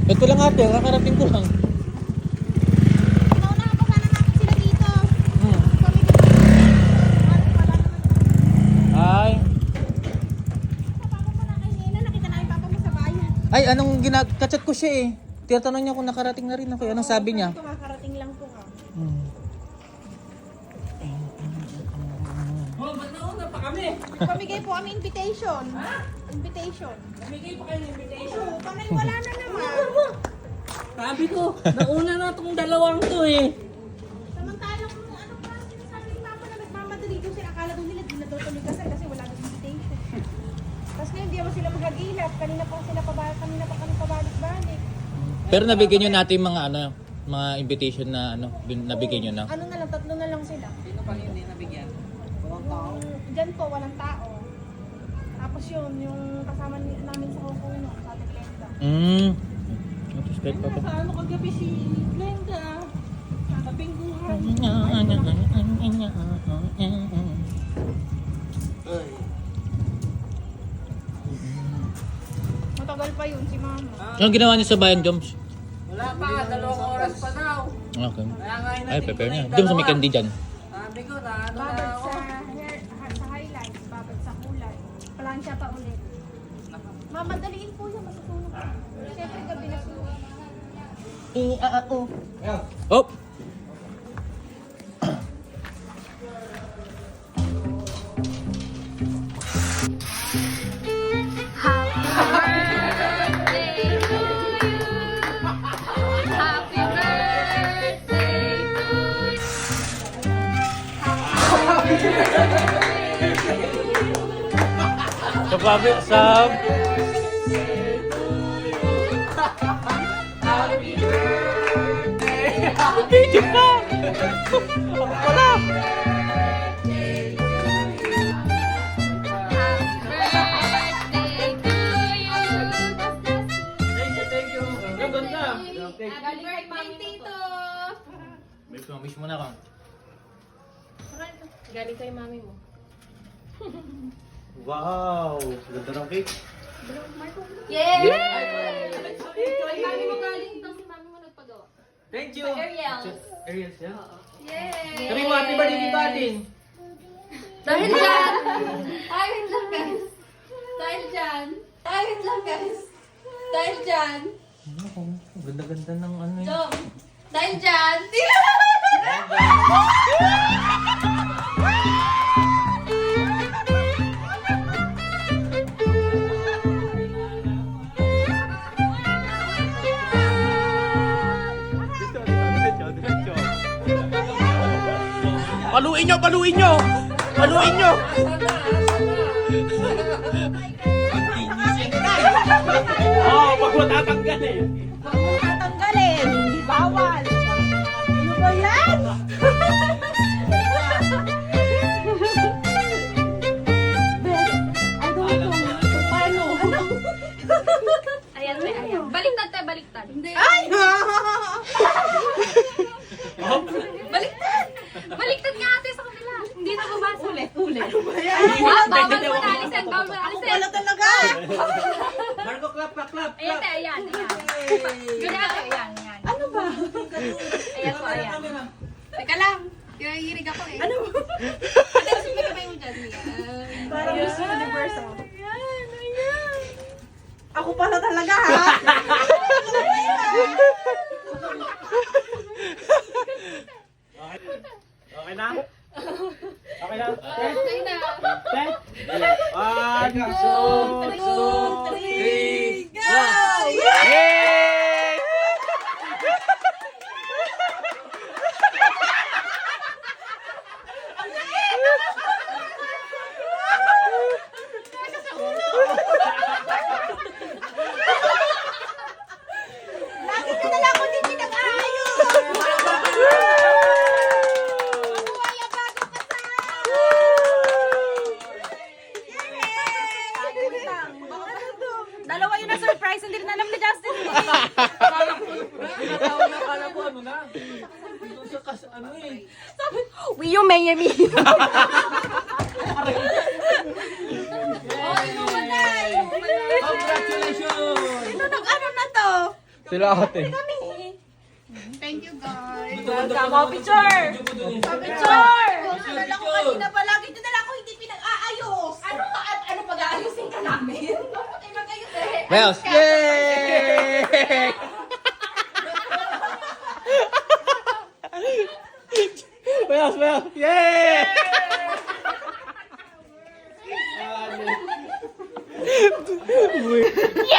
Ito lang ate, kakarating ko lang. Naunahan pa sana natin sila dito. Hmm. Kami dito. Wala naman. Ay. Papa mo na kay Nina. Nakita namin papa mo sa bayan. Ay, anong kachat ko siya eh. Tinatanong niya kung nakarating na rin ako. Anong sabi niya? Kumakarating lang po ka. Hmm. Oh, ba't nauna pa kami? Pamigay po kami invitation. Ha? Invitation. Namigay pa kayo ng invitation. Oo, panay wala na naman. Sabi ko, nauna na itong dalawang to eh. Samantalang ano pa, sinasabi ni Papa na nagmamadali doon sila. Akala doon nila, di na daw tuloy kasi wala doon invitation. Tapos ngayon, di naman sila magagilap. Kanina pa kami pabalik-balik. Pero nabigyan nyo natin mga ano, mga invitation na ano, nabigyan nyo na. Ano na lang, 3 na lang sila. Sino pa hindi nabigyan? Walang tao. Diyan po, walang tao. Tapos yun, yung kasama namin sa Hong Kong, no, sa Ate Glenda. Respect pa pa. Sa ano kagabi si Glenda? Kapingguhan. Matagal pa yun, si Mama. Anong ginawa niyo sa bayan, Joms? Wala pa, 2 oras pa daw. Okay. Kaya nga Ay, inatin ko prepare na niya. yung Joms, may dalawa. candy dyan. Sabi ko na ano na Babad ako. sa highlights, babad sa kulay. Plansya pa ulit. Mamadaliin po yan, masusunog. Siyempre gabi na sunog. Oh! Kapabit sab. Video ka! Ako pala! Thank you. Ganda. Happy birthday, Tito! Wish mo na ka. Galing kay mami mo. Wow! Ganda ng cake. Yay! Kay mami mo galing, tapos si mami mo nagpagawa. Thank you. Ariel. Ariel siya. Yay! Sabi mo, happy birthday ni Badin. Dahil dyan! Ayun lang guys! Dahil dyan! Ayun lang guys! Dahil dyan! Ganda-ganda ng ano yun. Jom! Dahil dyan! Paluin nyo! Paluin nyo! Paluin nyo! Oo, pag matatanggal eh. Tatanggalin! Hindi bawal! Ano ba yan? Paano? Ayan, may ayan. Baliktad tayo, baliktad. Hindi. Ay! Baliktad! Baliktad nga ate sa kabila. Hindi na bumasa. Ulit. Ano ba yan? Ah, bawal mo na alisin, bawal mo na Ako alisin. pala talaga! Marco, clap, clap, clap. Ayan tayo, ayan, ayan. Ganyan ate, ayan, ayan. Ano ba? Ayan po, ayan. Teka lang. Hinihirig ako eh. Ano ba? Ate, sige ka ba yung dyan? Ayan. Parang Miss Universe ah. Ako pala talaga ha? Okay na? Okay na? Okay na. Set? 1, 2, 3, Go! Yay! Lagi na lang ako din pinag-aayos! Buhay ang bagong kasal! Yay! Dalawa yun na surprise, hindi rin alam ni Justin. Akala ko ano na. Doon sa ano eh. We you may me. Congratulations! Ito nag-ano na to? Sila ate. Thank you guys. Welcome, mga picture! Picture! Nalala ko kanina pa, lagi nyo nala ako hindi pinag-aayos. Ano pag-aayusin ka namin? Ay, mag-ayos eh. Well, yay! Well, yay! Yeah!